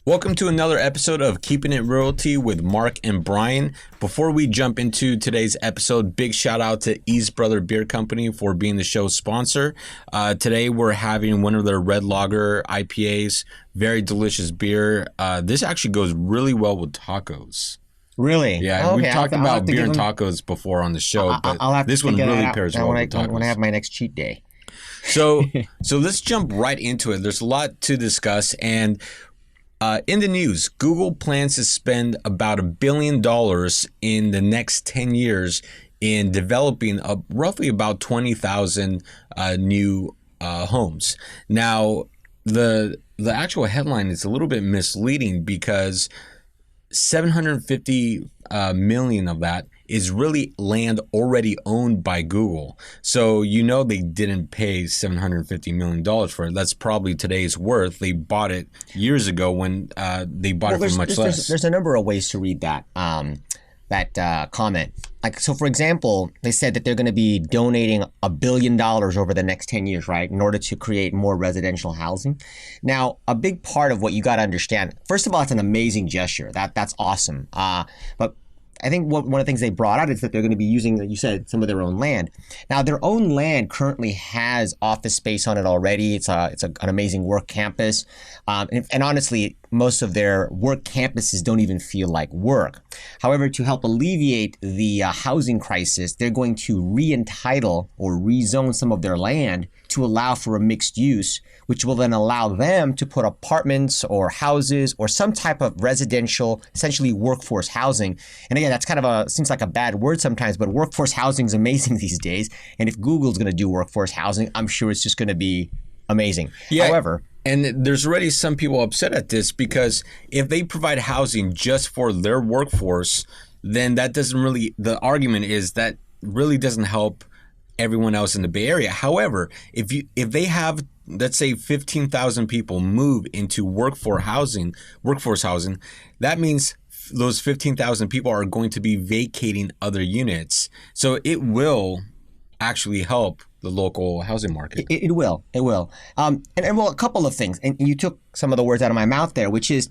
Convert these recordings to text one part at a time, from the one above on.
Welcome to another episode of Keeping It Realty with Marc and Brian. Before we jump into today's episode, big shout out to East Brother Beer Company for being the show's sponsor. Today we're having one of their red lager IPAs, very delicious beer. This actually goes really well with tacos. Really? Yeah, we've talked about beer and tacos before on the show, but this one really pairs well with tacos. When I have my next cheat day. So let's jump right into it. There's a lot to discuss, and in the news, Google plans to spend about $1 billion in the next 10 years in developing roughly about 20,000 new homes. Now, the actual headline is a little bit misleading because 750 million of that is really land already owned by Google. So they didn't pay $750 million for it. That's probably today's worth. They bought it years ago when they bought it for much less. There's a number of ways to read that comment. So for example, they said that they're going to be donating $1 billion over the next 10 years, right, in order to create more residential housing. Now, a big part of what you got to understand, first of all, it's an amazing gesture. That's awesome. But I think one of the things they brought out is that they're going to be using, you said, some of their own land. Now, their own land currently has office space on it already. It's an amazing work campus. And honestly, most of their work campuses don't even feel like work. However, to help alleviate the housing crisis, they're going to re-entitle or rezone some of their land to allow for a mixed use, which will then allow them to put apartments or houses or some type of residential, essentially workforce housing. And again, that's kind of seems like a bad word sometimes, but workforce housing is amazing these days. And if Google's going to do workforce housing, I'm sure it's just going to be amazing. Yeah. However, and there's already some people upset at this because if they provide housing just for their workforce, then that doesn't really, the argument is that really doesn't help everyone else in the Bay Area. However, if they have, let's say 15,000 people move into workforce housing, that means those 15,000 people are going to be vacating other units. So it will actually help the local housing market. It will. And a couple of things. And you took some of the words out of my mouth there, which is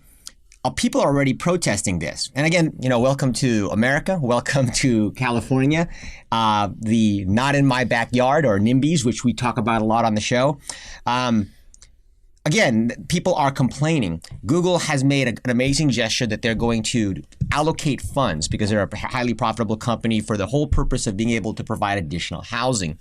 people are already protesting this. And again, welcome to America. Welcome to California. The not in my backyard or NIMBYs, which we talk about a lot on the show. Again, people are complaining. Google has made an amazing gesture that they're going to allocate funds because they're a highly profitable company for the whole purpose of being able to provide additional housing.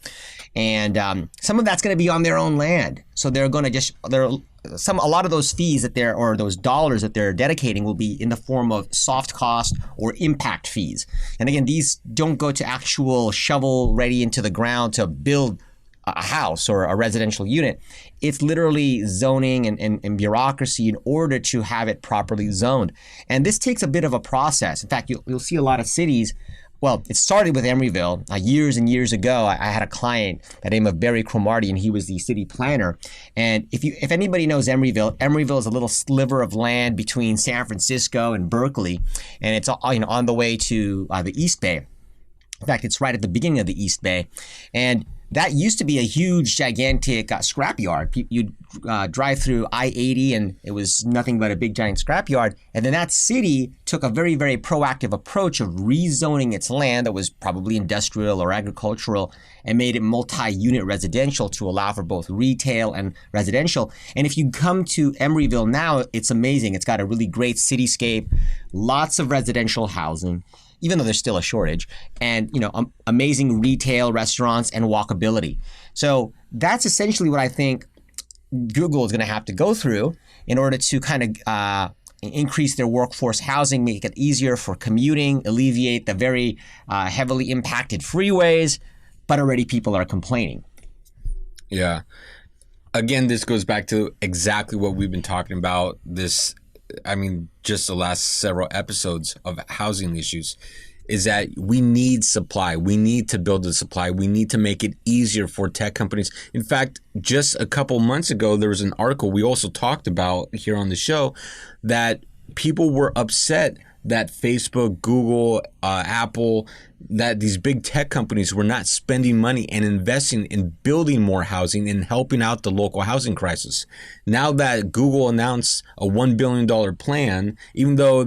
And some of that's going to be on their own land. So they're going to a lot of those fees or those dollars that they're dedicating will be in the form of soft cost or impact fees. And again, these don't go to actual shovel ready into the ground to build a house or a residential unit. It's literally zoning and bureaucracy in order to have it properly zoned. And this takes a bit of a process. In fact, you'll see a lot of cities. Well, it started with Emeryville years and years ago. I had a client by the name of Barry Cromartie, and he was the city planner. And if anybody knows Emeryville is a little sliver of land between San Francisco and Berkeley, and it's on the way to the East Bay. In fact, it's right at the beginning of the East Bay, and that used to be a huge, gigantic scrapyard. You'd drive through I-80 and it was nothing but a big, giant scrapyard. And then that city took a very, very proactive approach of rezoning its land that was probably industrial or agricultural and made it multi-unit residential to allow for both retail and residential. And if you come to Emeryville now, it's amazing. It's got a really great cityscape, lots of residential housing, even though there's still a shortage, and amazing retail, restaurants, and walkability. So that's essentially what I think Google is going to have to go through in order to kind of increase their workforce housing, make it easier for commuting, alleviate the very heavily impacted freeways, but already people are complaining. Yeah. Again, this goes back to exactly what we've been talking about just the last several episodes of housing issues, is that we need supply. We need to build the supply. We need to make it easier for tech companies. In fact, just a couple months ago, there was an article we also talked about here on the show that people were upset that Facebook, Google, Apple, that these big tech companies were not spending money and investing in building more housing and helping out the local housing crisis. Now that Google announced a $1 billion plan, even though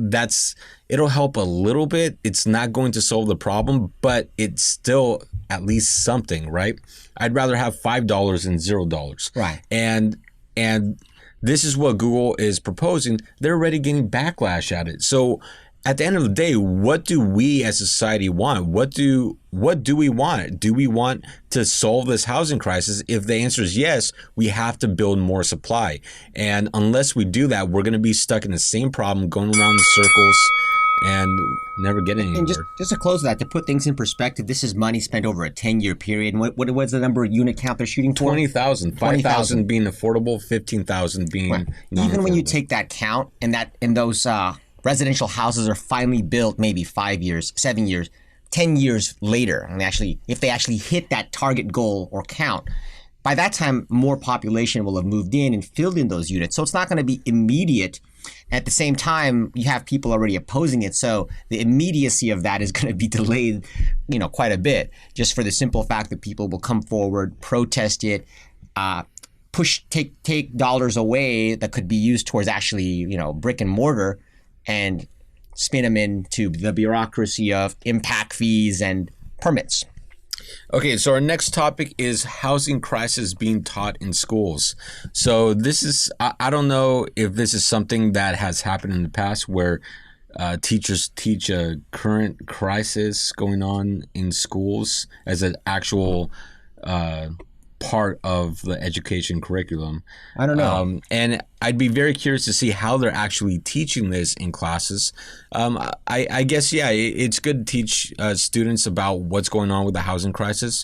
it'll help a little bit, it's not going to solve the problem, but it's still at least something, right? I'd rather have $5 than $0. Right. And this is what Google is proposing. They're already getting backlash at it. So at the end of the day, what do we as a society want? What do we want? Do we want to solve this housing crisis? If the answer is yes, we have to build more supply. And unless we do that, we're going to be stuck in the same problem, going around in circles and never getting anywhere. And just to close that, to put things in perspective, this is money spent over a 10-year period. And what was the number of unit count they're shooting for? 20,000. 5,000 being affordable, 15,000 being non-affordable. Even when you take that count and those residential houses are finally built maybe 5 years, 7 years, 10 years later, and if they actually hit that target goal or count, by that time, more population will have moved in and filled in those units. So it's not going to be immediate. At the same time, you have people already opposing it. So the immediacy of that is going to be delayed, quite a bit, just for the simple fact that people will come forward, protest it, take dollars away that could be used towards actually, brick and mortar, and spin them into the bureaucracy of impact fees and permits. Okay, so our next topic is housing crisis being taught in schools. So this is, I don't know if this is something that has happened in the past where teachers teach a current crisis going on in schools as an actual part of the education curriculum. I don't know. And I'd be very curious to see how they're actually teaching this in classes. I guess, yeah, it's good to teach students about what's going on with the housing crisis.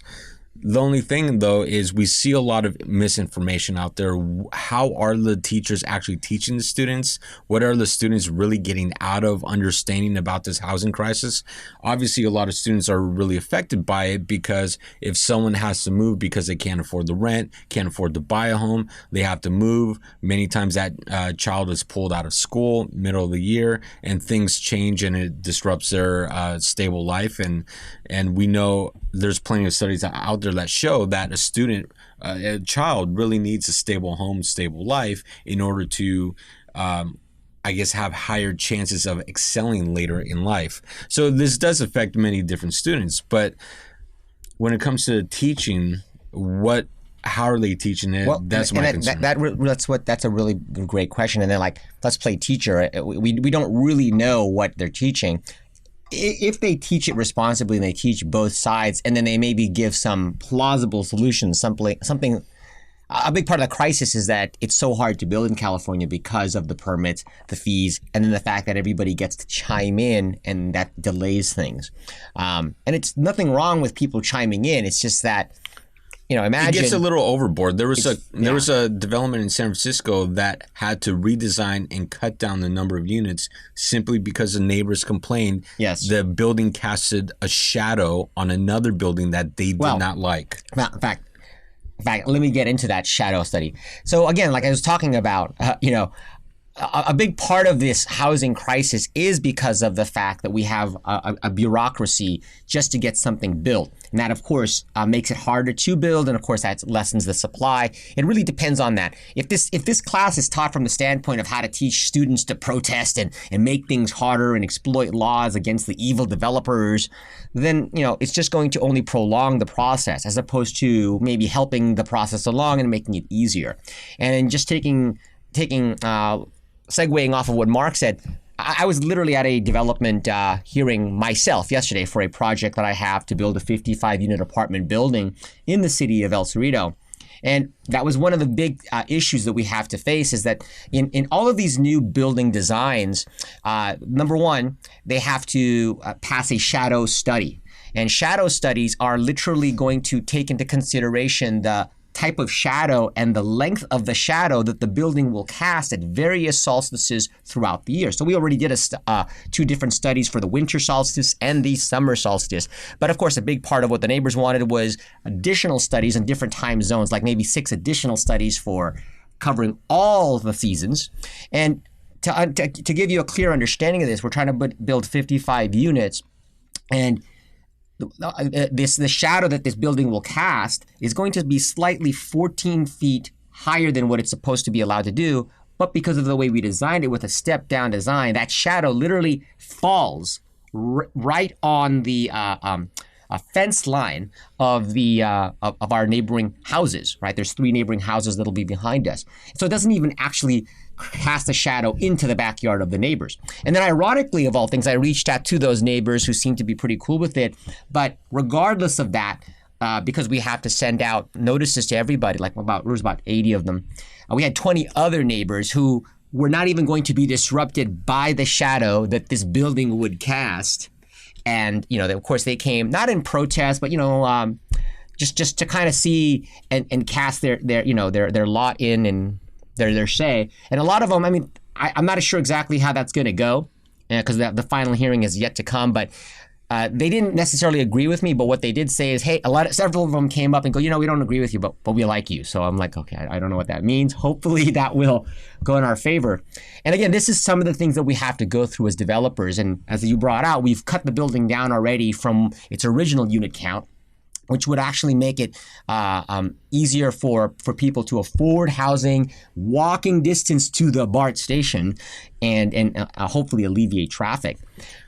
The only thing, though, is we see a lot of misinformation out there. How are the teachers actually teaching the students? What are the students really getting out of understanding about this housing crisis? Obviously, a lot of students are really affected by it because if someone has to move because they can't afford the rent, can't afford to buy a home, they have to move. Many times that child is pulled out of school middle of the year and things change and it disrupts their stable life. And we know there's plenty of studies out there that show that a child really needs a stable home, stable life in order to, have higher chances of excelling later in life. So this does affect many different students. But when it comes to teaching, how are they teaching it? Well, that's my concern. That's a really great question. And then let's play teacher. We don't really know what they're teaching. If they teach it responsibly and they teach both sides, and then they maybe give some plausible solutions, something. A big part of the crisis is that it's so hard to build in California because of the permits, the fees, and then the fact that everybody gets to chime in, and that delays things. And it's nothing wrong with people chiming in. It's just that, imagine it gets a little overboard. There was a development in San Francisco that had to redesign and cut down the number of units simply because the neighbors complained. Yes. The building casted a shadow on another building that they did not like. In fact, let me get into that shadow study. So again, like I was talking about, a big part of this housing crisis is because of the fact that we have a bureaucracy just to get something built. And that, of course, makes it harder to build. And of course, that lessens the supply. It really depends on that. If this class is taught from the standpoint of how to teach students to protest and make things harder and exploit laws against the evil developers, then, it's just going to only prolong the process as opposed to maybe helping the process along and making it easier. And just segueing off of what Marc said, I was literally at a development hearing myself yesterday for a project that I have to build a 55-unit apartment building in the city of El Cerrito. And that was one of the big issues that we have to face is that in all of these new building designs, number one, they have to pass a shadow study. And shadow studies are literally going to take into consideration the type of shadow and the length of the shadow that the building will cast at various solstices throughout the year. So we already did two different studies for the winter solstice and the summer solstice. But of course, a big part of what the neighbors wanted was additional studies in different time zones, like maybe 6 additional studies for covering all the seasons. And to give you a clear understanding of this, we're trying to build 55 units, and the shadow that this building will cast is going to be slightly 14 feet higher than what it's supposed to be allowed to do. But because of the way we designed it with a step-down design, that shadow literally falls right on the fence line of the of our neighboring houses. Right, there's 3 neighboring houses that'll be behind us, so it doesn't even actually cast a shadow into the backyard of the neighbors. And then ironically, of all things, I reached out to those neighbors who seemed to be pretty cool with it. But regardless of that, because we have to send out notices to everybody, there was about 80 of them. We had 20 other neighbors who were not even going to be disrupted by the shadow that this building would cast. And, of course, they came not in protest, but, just to kind of see and cast their lot in and their say. And a lot of them, I'm not sure exactly how that's going to go, because the final hearing is yet to come. But they didn't necessarily agree with me. But what they did say is, hey, several of them came up and go, we don't agree with you, but we like you. So I'm like, okay, I don't know what that means. Hopefully that will go in our favor. And again, this is some of the things that we have to go through as developers. And as you brought out, we've cut the building down already from its original unit count, which would actually make it easier for people to afford housing, walking distance to the BART station, and hopefully alleviate traffic.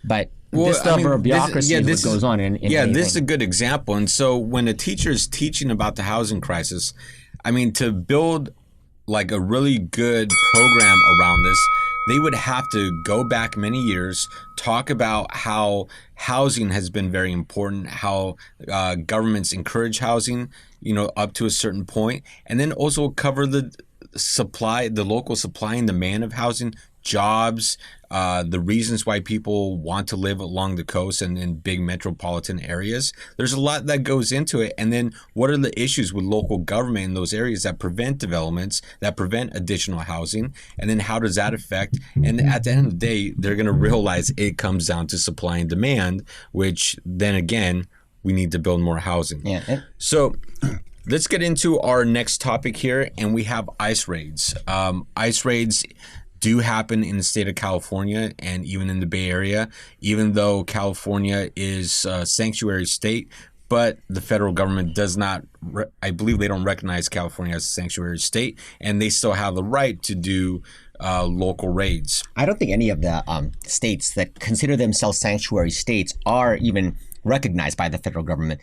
But this number of bureaucracy is what goes on in anything. This is a good example. And so when a teacher is teaching about the housing crisis, to build like a really good program around this, they would have to go back many years, talk about how housing has been very important, how governments encourage housing, up to a certain point, and then also cover the local supply and demand of housing, jobs, the reasons why people want to live along the coast and in big metropolitan areas. There's a lot that goes into it. And then what are the issues with local government in those areas that prevent developments, that prevent additional housing? And then how does that affect? And at the end of the day, they're going to realize it comes down to supply and demand, which then again, we need to build more housing. Yeah. So let's get into our next topic here, and we have ICE raids. ICE raids do happen in the state of California and even in the Bay Area, even though California is a sanctuary state, but the federal government does not, I believe they don't recognize California as a sanctuary state, and they still have the right to do local raids. I don't think any of the states that consider themselves sanctuary states are even recognized by the federal government.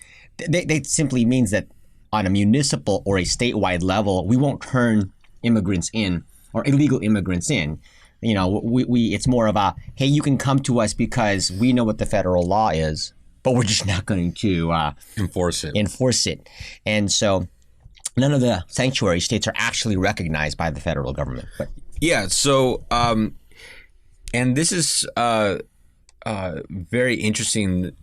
They simply means that on a municipal or a statewide level, we won't turn immigrants in or illegal immigrants in. It's more of a, hey, you can come to us because we know what the federal law is, but we're just not going to enforce it. And so none of the sanctuary states are actually recognized by the federal government. But yeah, so and this is very interesting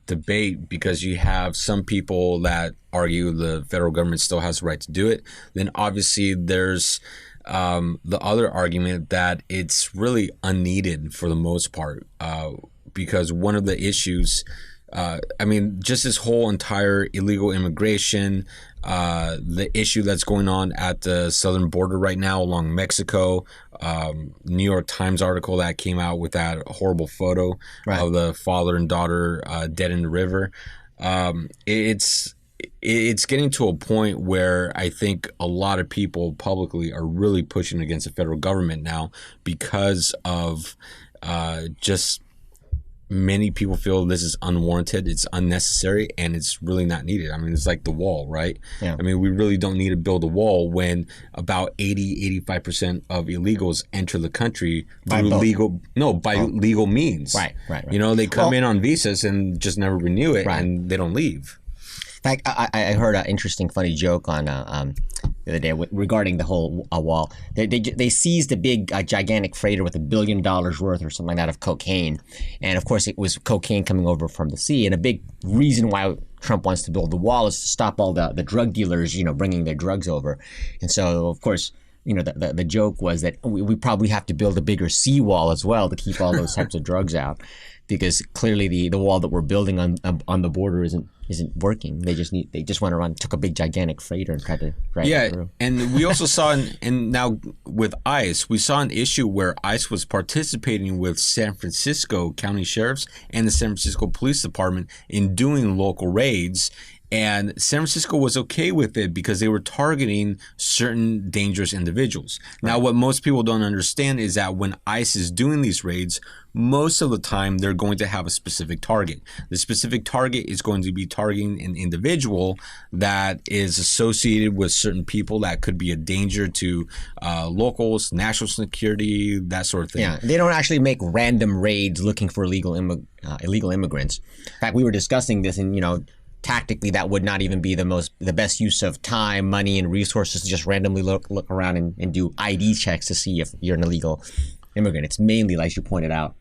debate, because you have some people that argue the federal government still has the right to do it. Then obviously there's the other argument that it's really unneeded for the most part, because one of the issues, just this whole entire illegal immigration, the issue that's going on at the southern border right now along Mexico, New York Times article that came out with that horrible photo of the father and daughter dead in the river. It's getting to a point where I think a lot of people publicly are really pushing against the federal government now, because of just many people feel this is unwarranted, it's unnecessary, and it's really not needed. It's like the wall, right? Yeah. We really don't need to build a wall when about 85% of illegals enter the country through legal means. Right. They come in on visas and just never renew it, and they don't leave. In fact, I heard an interesting, funny joke on the other day regarding the whole wall. They seized a big, gigantic freighter with $1 billion worth or something like that of cocaine, and of course it was cocaine coming over from the sea. And a big reason why Trump wants to build the wall is to stop all the drug dealers, bringing their drugs over. And so, of course, the joke was that we probably have to build a bigger seawall as well to keep all those types of drugs out, because clearly the wall that we're building on the border isn't working. They just went around, took a big gigantic freighter and tried to drag it through. And we also saw, and now with ICE, we saw an issue where ICE was participating with San Francisco County Sheriffs and the San Francisco Police Department in doing local raids. And San Francisco was okay with it because they were targeting certain dangerous individuals. Right. Now, what most people don't understand is that when ICE is doing these raids, most of the time they're going to have a specific target. The specific target is going to be targeting an individual that is associated with certain people that could be a danger to locals, national security, that sort of thing. Yeah, they don't actually make random raids looking for illegal immigrants. In fact, we were discussing this, and tactically, that would not even be the best use of time, money, and resources to just randomly look around and do ID checks to see if you're an illegal immigrant. It's mainly, like you pointed out,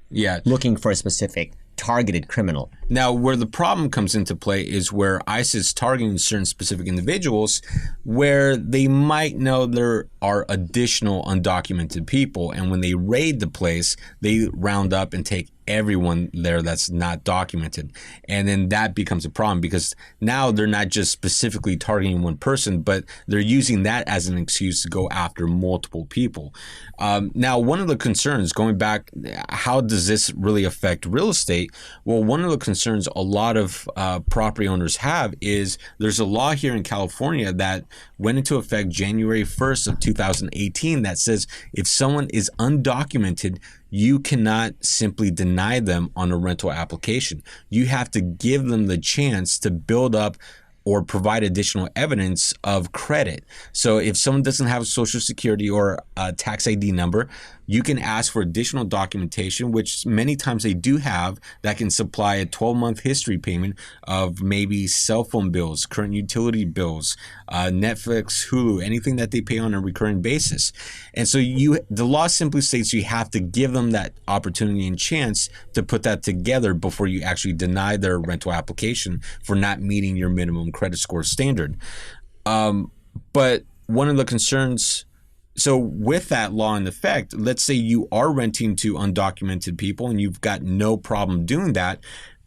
looking for a specific targeted criminal. Now, where the problem comes into play is where ICE is targeting certain specific individuals where they might know there are additional undocumented people, and when they raid the place, they round up and take everyone there that's not documented. And then that becomes a problem because now they're not just specifically targeting one person, but they're using that as an excuse to go after multiple people. Now, one of the concerns, going back, how does this really affect real estate? Well, one of the concerns a lot of property owners have is there's a law here in California that went into effect January 1st of 2018 that says if someone is undocumented, you cannot simply deny them on a rental application. You have to give them the chance to build up or provide additional evidence of credit. So if someone doesn't have a social security or a tax ID number, you can ask for additional documentation, which many times they do have, that can supply a 12-month history payment of maybe cell phone bills, current utility bills, Netflix, Hulu, anything that they pay on a recurring basis. And so the law simply states you have to give them that opportunity and chance to put that together before you actually deny their rental application for not meeting your minimum credit score standard. But one of the concerns, so with that law in effect, let's say you are renting to undocumented people and you've got no problem doing that,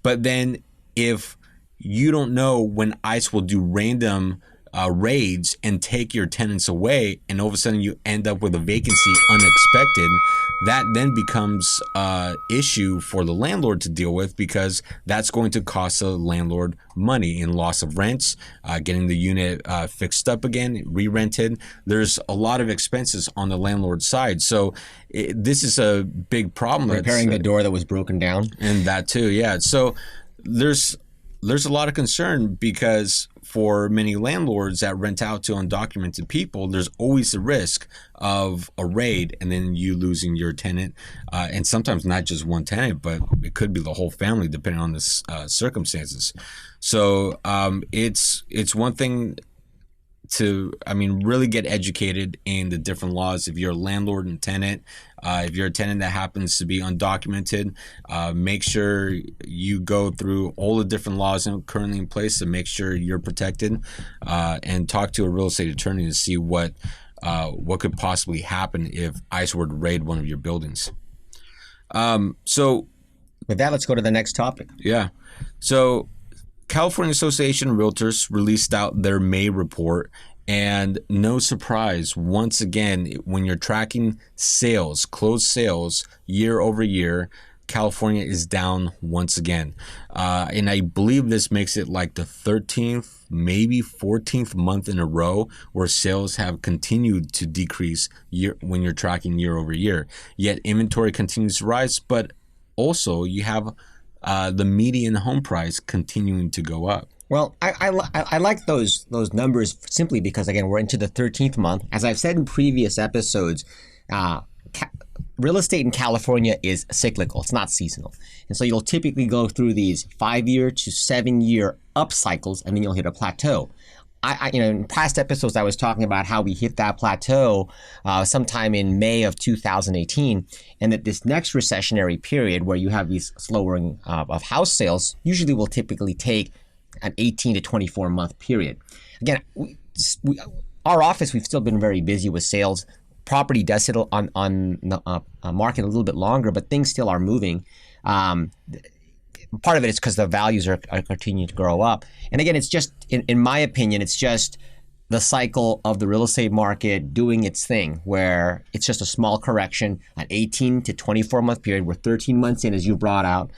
but then if you don't know when ICE will do random raids and take your tenants away, and all of a sudden you end up with a vacancy unexpected, that then becomes an issue for the landlord to deal with, because that's going to cost the landlord money in loss of rents, getting the unit fixed up again, re-rented. There's a lot of expenses on the landlord side. So this is a big problem. Repairing the door that was broken down. And that too, yeah. So there's a lot of concern, because for many landlords that rent out to undocumented people, there's always the risk of a raid and then you losing your tenant, and sometimes not just one tenant, but it could be the whole family depending on the circumstances. So it's one thing to, really get educated in the different laws. If you're a landlord and tenant, if you're a tenant that happens to be undocumented, make sure you go through all the different laws currently in place to make sure you're protected, and talk to a real estate attorney to see what could possibly happen if ICE were to raid one of your buildings. So with that, let's go to the next topic. Yeah. So California Association of Realtors released out their May report, and no surprise, once again, when you're tracking sales, closed sales year over year, California is down once again. And I believe this makes it like the 13th, maybe 14th month in a row where sales have continued to decrease when you're tracking year over year. Yet inventory continues to rise, but also you have the median home price continuing to go up. Well, I like those numbers simply because, again, we're into the 13th month. As I've said in previous episodes, real estate in California is cyclical. It's not seasonal. And so you'll typically go through these 5-year to 7-year up cycles, and then you'll hit a plateau. In past episodes, I was talking about how we hit that plateau sometime in May of 2018, and that this next recessionary period where you have these slowing of house sales usually will typically take an 18 to 24 month period. Again, our office, we've still been very busy with sales. property does sit on the market a little bit longer, but things still are moving. Part of it is because the values are continuing to grow up. And again, it's just, in my opinion, it's just the cycle of the real estate market doing its thing, where it's just a small correction, an 18 to 24 month period. We're 13 months in, as you brought out,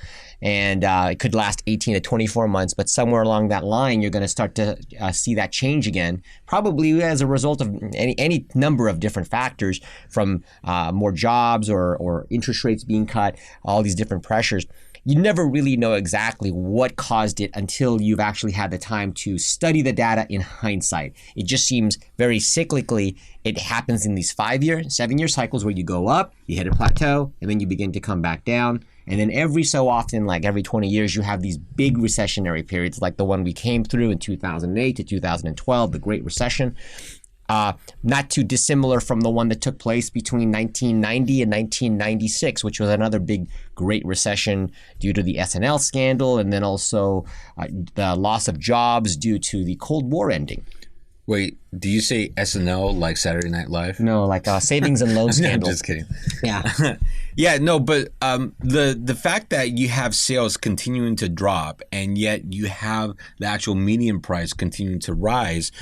and it could last 18 to 24 months. But somewhere along that line, you're going to start to see that change again, probably as a result of any number of different factors, from more jobs or interest rates being cut, all these different pressures. You never really know exactly what caused it until you've actually had the time to study the data in hindsight. It just seems very cyclically. It happens in these 5-year, 7-year cycles where you go up, you hit a plateau, and then you begin to come back down. And then every so often, like every 20 years, you have these big recessionary periods, like the one we came through in 2008 to 2012, the Great Recession. Not too dissimilar from the one that took place between 1990 and 1996, which was another big Great Recession due to the S&L scandal, and then also the loss of jobs due to the Cold War ending. Wait, do you say SNL like Saturday Night Live? No, like savings and loan scandal. No, just kidding. Yeah. Yeah, no, but the fact that you have sales continuing to drop and yet you have the actual median price continuing to rise,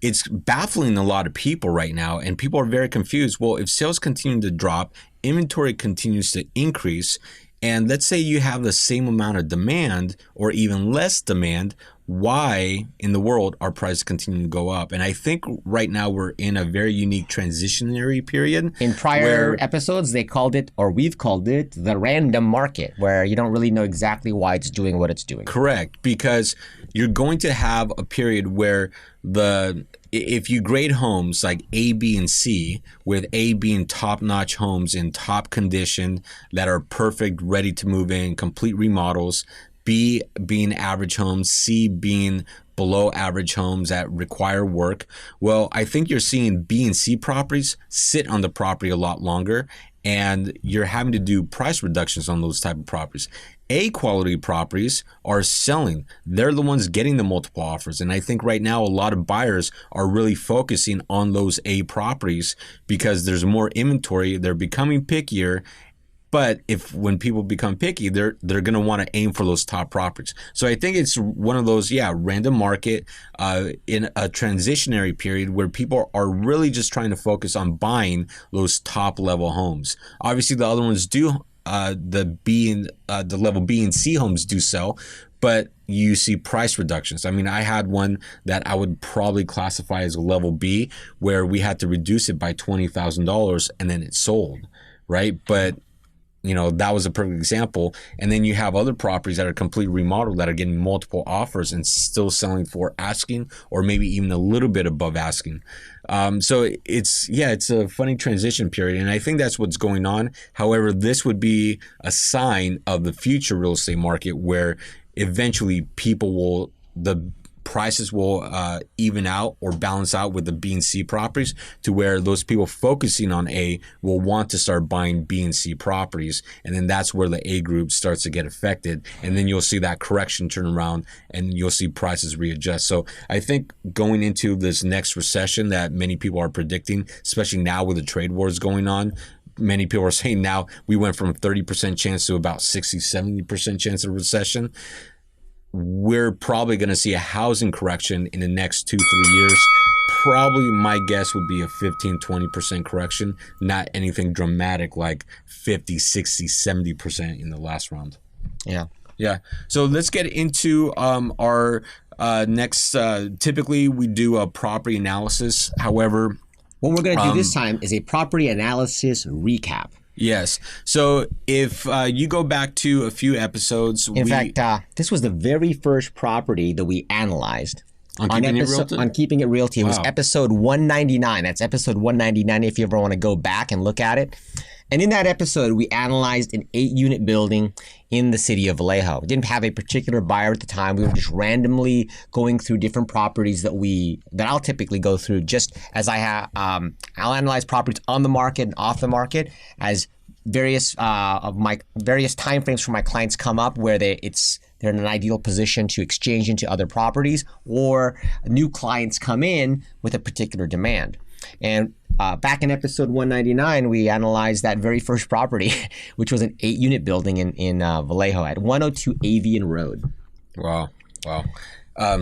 it's baffling a lot of people right now, and people are very confused. Well, if sales continue to drop, inventory continues to increase, and let's say you have the same amount of demand or even less demand, why in the world are prices continuing to go up? And I think right now we're in a very unique transitionary period. In prior episodes, they called it, or we've called it, the random market, where you don't really know exactly why it's doing what it's doing. Correct, because you're going to have a period where if you grade homes like A, B, and C, with A being top-notch homes in top condition that are perfect, ready to move in, complete remodels, B being average homes, C being below average homes that require work. Well, I think you're seeing B and C properties sit on the property a lot longer, and you're having to do price reductions on those type of properties. A quality properties are selling. They're the ones getting the multiple offers. And I think right now a lot of buyers are really focusing on those A properties because there's more inventory. They're becoming pickier. But when people become picky, they're going to want to aim for those top properties. So I think it's one of those, random market in a transitionary period where people are really just trying to focus on buying those top level homes. Obviously, the other ones do. The level B and C homes do sell, but you see price reductions. I mean, I had one that I would probably classify as a level B, where we had to reduce it by $20,000 and then it sold, right? But that was a perfect example. And then you have other properties that are completely remodeled that are getting multiple offers and still selling for asking, or maybe even a little bit above asking. So it's a funny transition period. And I think that's what's going on. However, this would be a sign of the future real estate market where eventually the prices will even out or balance out with the B and C properties, to where those people focusing on A will want to start buying B and C properties. And then that's where the A group starts to get affected. And then you'll see that correction turn around and you'll see prices readjust. So I think going into this next recession that many people are predicting, especially now with the trade wars going on, many people are saying now we went from 30% chance to about 60-70% chance of recession. We're probably going to see a housing correction in the next 2-3 years. Probably my guess would be a 15-20% correction, not anything dramatic like 50, 60, 70% in the last round. Yeah. So let's get into our next. Typically, we do a property analysis. However, what we're going to do this time is a property analysis recap. Yes. So if you go back to a few episodes, in fact, this was the very first property that we analyzed on Keeping It Realty. On Keeping It Realty. It was episode 199. That's episode 199 if you ever want to go back and look at it. And in that episode, we analyzed an 8-unit building in the city of Vallejo. We didn't have a particular buyer at the time. We were just randomly going through different properties that I'll typically go through, just as I have. I'll analyze properties on the market and off the market as various time frames for my clients come up where they're in an ideal position to exchange into other properties, or new clients come in with a particular demand. And back in episode 199, we analyzed that very first property, which was an 8-unit building in Vallejo at 102 Avian Road. Wow.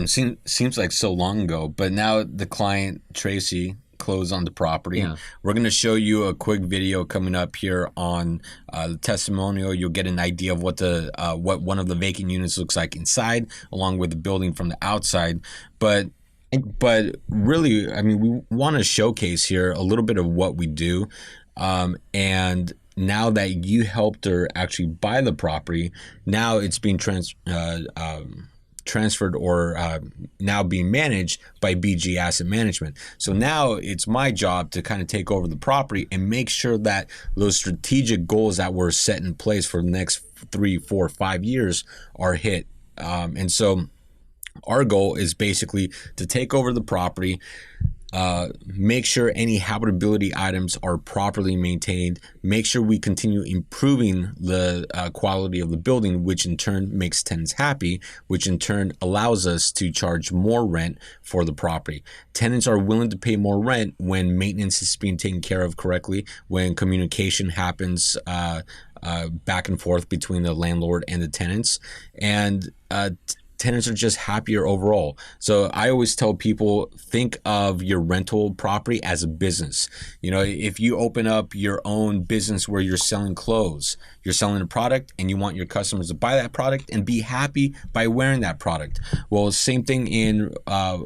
Seems like so long ago, but now the client, Tracy, closed on the property. Yeah. We're going to show you a quick video coming up here on the testimonial. You'll get an idea of what one of the vacant units looks like inside, along with the building from the outside. But really, I mean, we want to showcase here a little bit of what we do. And now that you helped her actually buy the property, now it's being transferred or now being managed by BG Asset Management. So now it's my job to kind of take over the property and make sure that those strategic goals that were set in place for the next 3, 4, 5 years are hit. And so our goal is basically to take over the property, make sure any habitability items are properly maintained, make sure we continue improving the quality of the building, which in turn makes tenants happy, which in turn allows us to charge more rent for the property. Tenants are willing to pay more rent when maintenance is being taken care of correctly, when communication happens back and forth between the landlord and the tenants, and tenants are just happier overall. So I always tell people, think of your rental property as a business. You know, if you open up your own business where you're selling clothes, you're selling a product and you want your customers to buy that product and be happy by wearing that product. Well, same thing in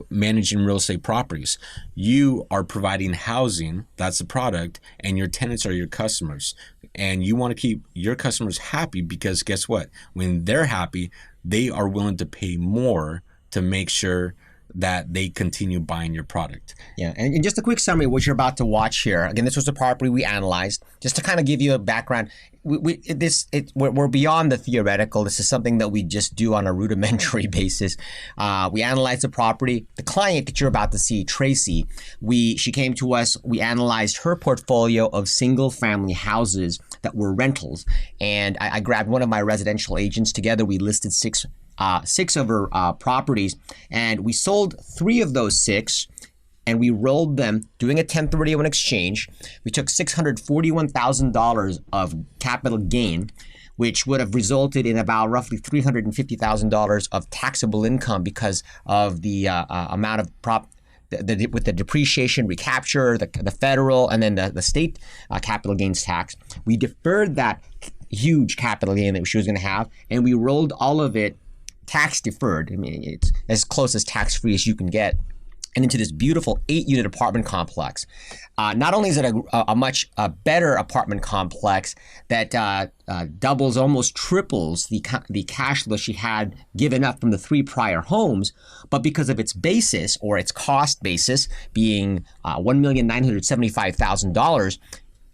managing real estate properties. You are providing housing, that's the product, and your tenants are your customers. And you want to keep your customers happy because guess what? When they're happy, they are willing to pay more to make sure that they continue buying your product. Yeah, and just a quick summary of what you're about to watch here. Again, this was a property we analyzed. Just to kind of give you a background, we're beyond the theoretical. This is something that we just do on a rudimentary basis. We analyzed the property. The client that you're about to see, Tracy, she came to us. We analyzed her portfolio of single-family houses that were rentals, and I grabbed one of my residential agents. Together, we listed six of her properties, and we sold 3 of those 6, and we rolled them doing a 1031 exchange. We took $641,000 of capital gain, which would have resulted in about roughly $350,000 of taxable income because of the amount of with the depreciation recapture, the federal, and then the state capital gains tax. We deferred that huge capital gain that she was going to have, and we rolled all of it tax deferred. I mean, it's as close as tax free as you can get, and into this beautiful 8-unit apartment complex. Not only is it a much better apartment complex that doubles, almost triples the cash flow she had given up from the 3 prior homes, but because of its basis, or its cost basis, being $1,975,000,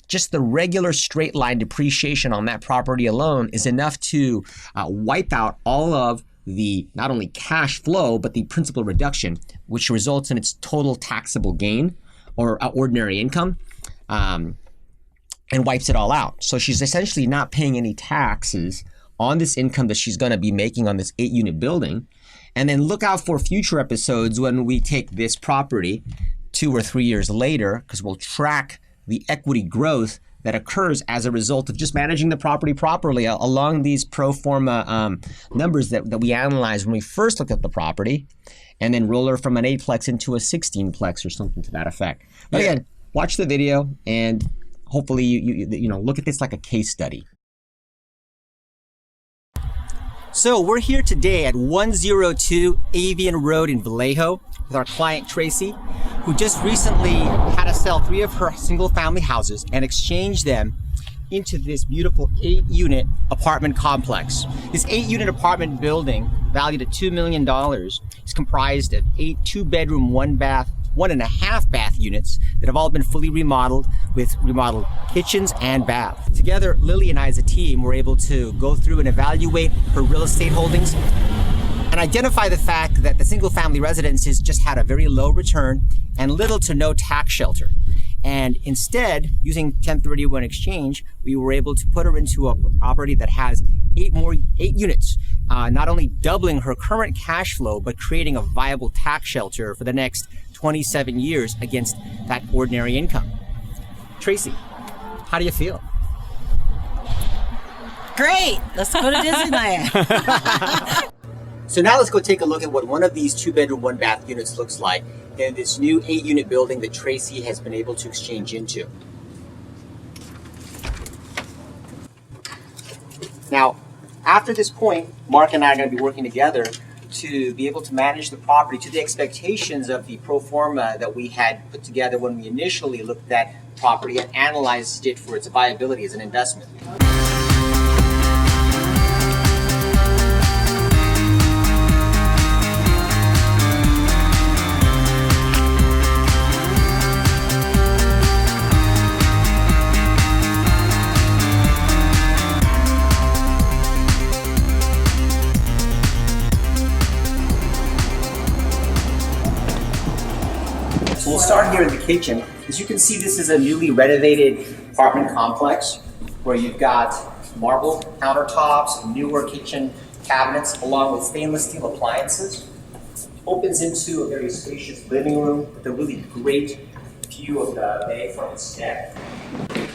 just the regular straight line depreciation on that property alone is enough to wipe out all of the not only cash flow, but the principal reduction, which results in its total taxable gain or ordinary income, and wipes it all out. So she's essentially not paying any taxes on this income that she's going to be making on this 8-unit building. And then look out for future episodes when we take this property 2 or 3 years later, because we'll track the equity growth that occurs as a result of just managing the property properly along these pro forma numbers that we analyzed when we first looked at the property, and then roll her from an 8-plex into a 16-plex or something to that effect. But again, watch the video and hopefully you know, look at this like a case study. So we're here today at 102 Avian Road in Vallejo with our client Tracy, who just recently had to sell 3 of her single-family houses and exchange them into this beautiful 8-unit apartment complex. This 8-unit apartment building, valued at $2 million, is comprised of 8 2-bedroom, 1-bath, 1.5-bath units that have all been fully remodeled with remodeled kitchens and baths. Together, Lily and I as a team were able to go through and evaluate her real estate holdings and identify the fact that the single-family residences just had a very low return and little to no tax shelter. And instead, using 1031 exchange, we were able to put her into a property that has 8 units, not only doubling her current cash flow, but creating a viable tax shelter for the next 27 years against that ordinary income. Tracy, how do you feel? Great! Let's go to Disneyland. So now let's go take a look at what one of these 2-bedroom, 1-bath units looks like in this new 8-unit building that Tracy has been able to exchange into. Now, after this point, Mark and I are going to be working together to be able to manage the property to the expectations of the pro forma that we had put together when we initially looked at property and analyzed it for its viability as an investment. So we'll start here in the kitchen. As you can see, this is a newly renovated apartment complex where you've got marble countertops, newer kitchen cabinets, along with stainless steel appliances. Opens into a very spacious living room with a really great view of the bayfront deck.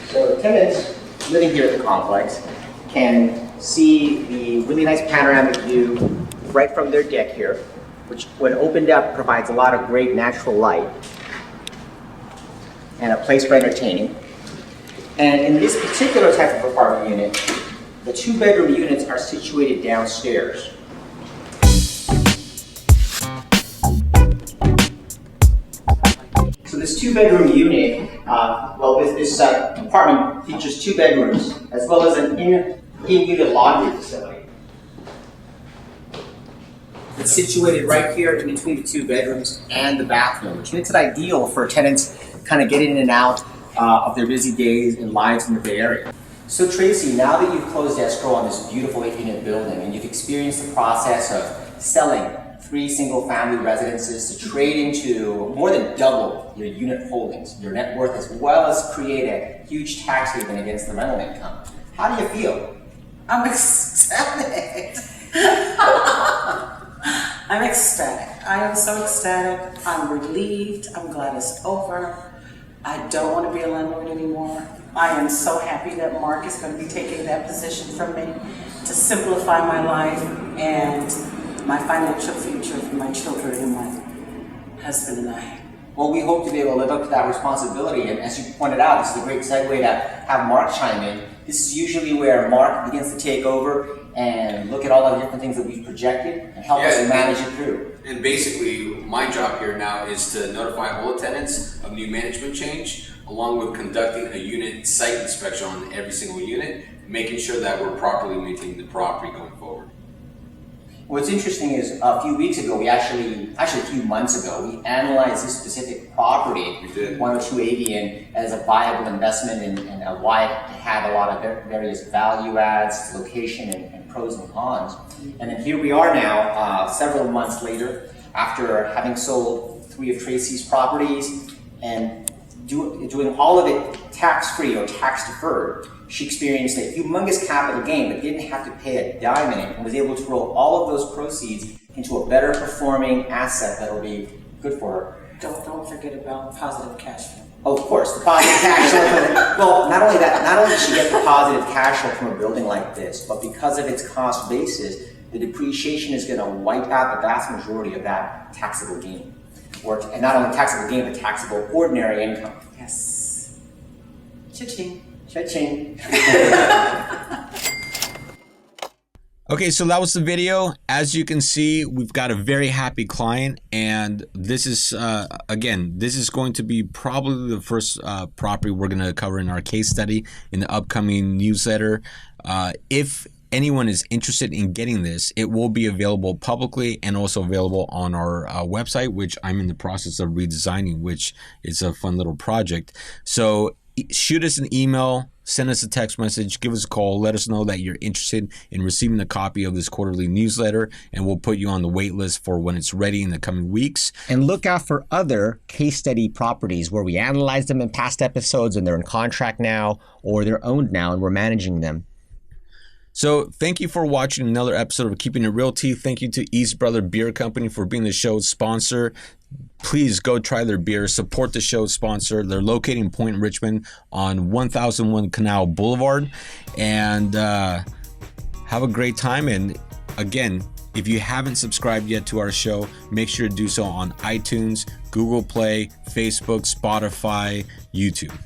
So the tenants living here at the complex can see the really nice panoramic view right from their deck here, which when opened up provides a lot of great natural light and a place for entertaining. And in this particular type of apartment unit, the 2-bedroom units are situated downstairs. So this 2-bedroom unit, this apartment features 2 bedrooms as well as an in-unit laundry facility. It's situated right here in between the 2 bedrooms and the bathroom, which makes it ideal for tenants kind of getting in and out of their busy days and lives in the Bay Area. So Tracy, now that you've closed escrow on this beautiful 8-unit building and you've experienced the process of selling 3 single-family residences to trade into more than double your unit holdings, your net worth, as well as create a huge tax haven against the rental income, how do you feel? I'm ecstatic. I'm ecstatic. I am so ecstatic. I'm relieved. I'm glad it's over. I don't want to be a landlord anymore. I am so happy that Marc is going to be taking that position from me to simplify my life and my financial future for my children and my husband and I. Well, we hope to be able to live up to that responsibility. And as you pointed out, this is a great segue to have Marc chime in. This is usually where Marc begins to take over and look at all the different things that we've projected and help us manage it through. And basically, my job here now is to notify all the tenants of new management change, along with conducting a unit site inspection on every single unit, making sure that we're properly maintaining the property going forward. What's interesting is a few weeks ago, actually a few months ago, we analyzed this specific property, 102 Avian, as a viable investment and why it had a lot of various value adds, location, and pros and cons. And then here we are now, several months later, after having sold 3 of Tracy's properties and doing all of it tax-free or tax-deferred. She experienced a humongous capital gain, but didn't have to pay a dime in it, and was able to roll all of those proceeds into a better performing asset that will be good for her. Don't forget about positive cash flow. Oh, of course, the positive cash flow. Well, not only that, not only does she get the positive cash flow from a building like this, but because of its cost basis, the depreciation is going to wipe out the vast majority of that taxable gain. And not only taxable gain, but taxable ordinary income. Yes. Cha-ching. Cha-ching. Okay, so that was the video. As you can see, we've got a very happy client, and this is, again, this is going to be probably the first property we're going to cover in our case study in the upcoming newsletter. If anyone is interested in getting this, it will be available publicly and also available on our website, which I'm in the process of redesigning, which is a fun little project. So shoot us an email, send us a text message, give us a call, let us know that you're interested in receiving a copy of this quarterly newsletter, and we'll put you on the wait list for when it's ready in the coming weeks. And look out for other case study properties where we analyzed them in past episodes and they're in contract now or they're owned now and we're managing them. So thank you for watching another episode of Keeping It Realty. Thank you to East Brother Beer Company for being the show's sponsor. please go try their beer. Support the show's sponsor. They're located in Point Richmond on 1001 Canal Boulevard. And have a great time. And again, if you haven't subscribed yet to our show, make sure to do so on iTunes, Google Play, Facebook, Spotify, YouTube.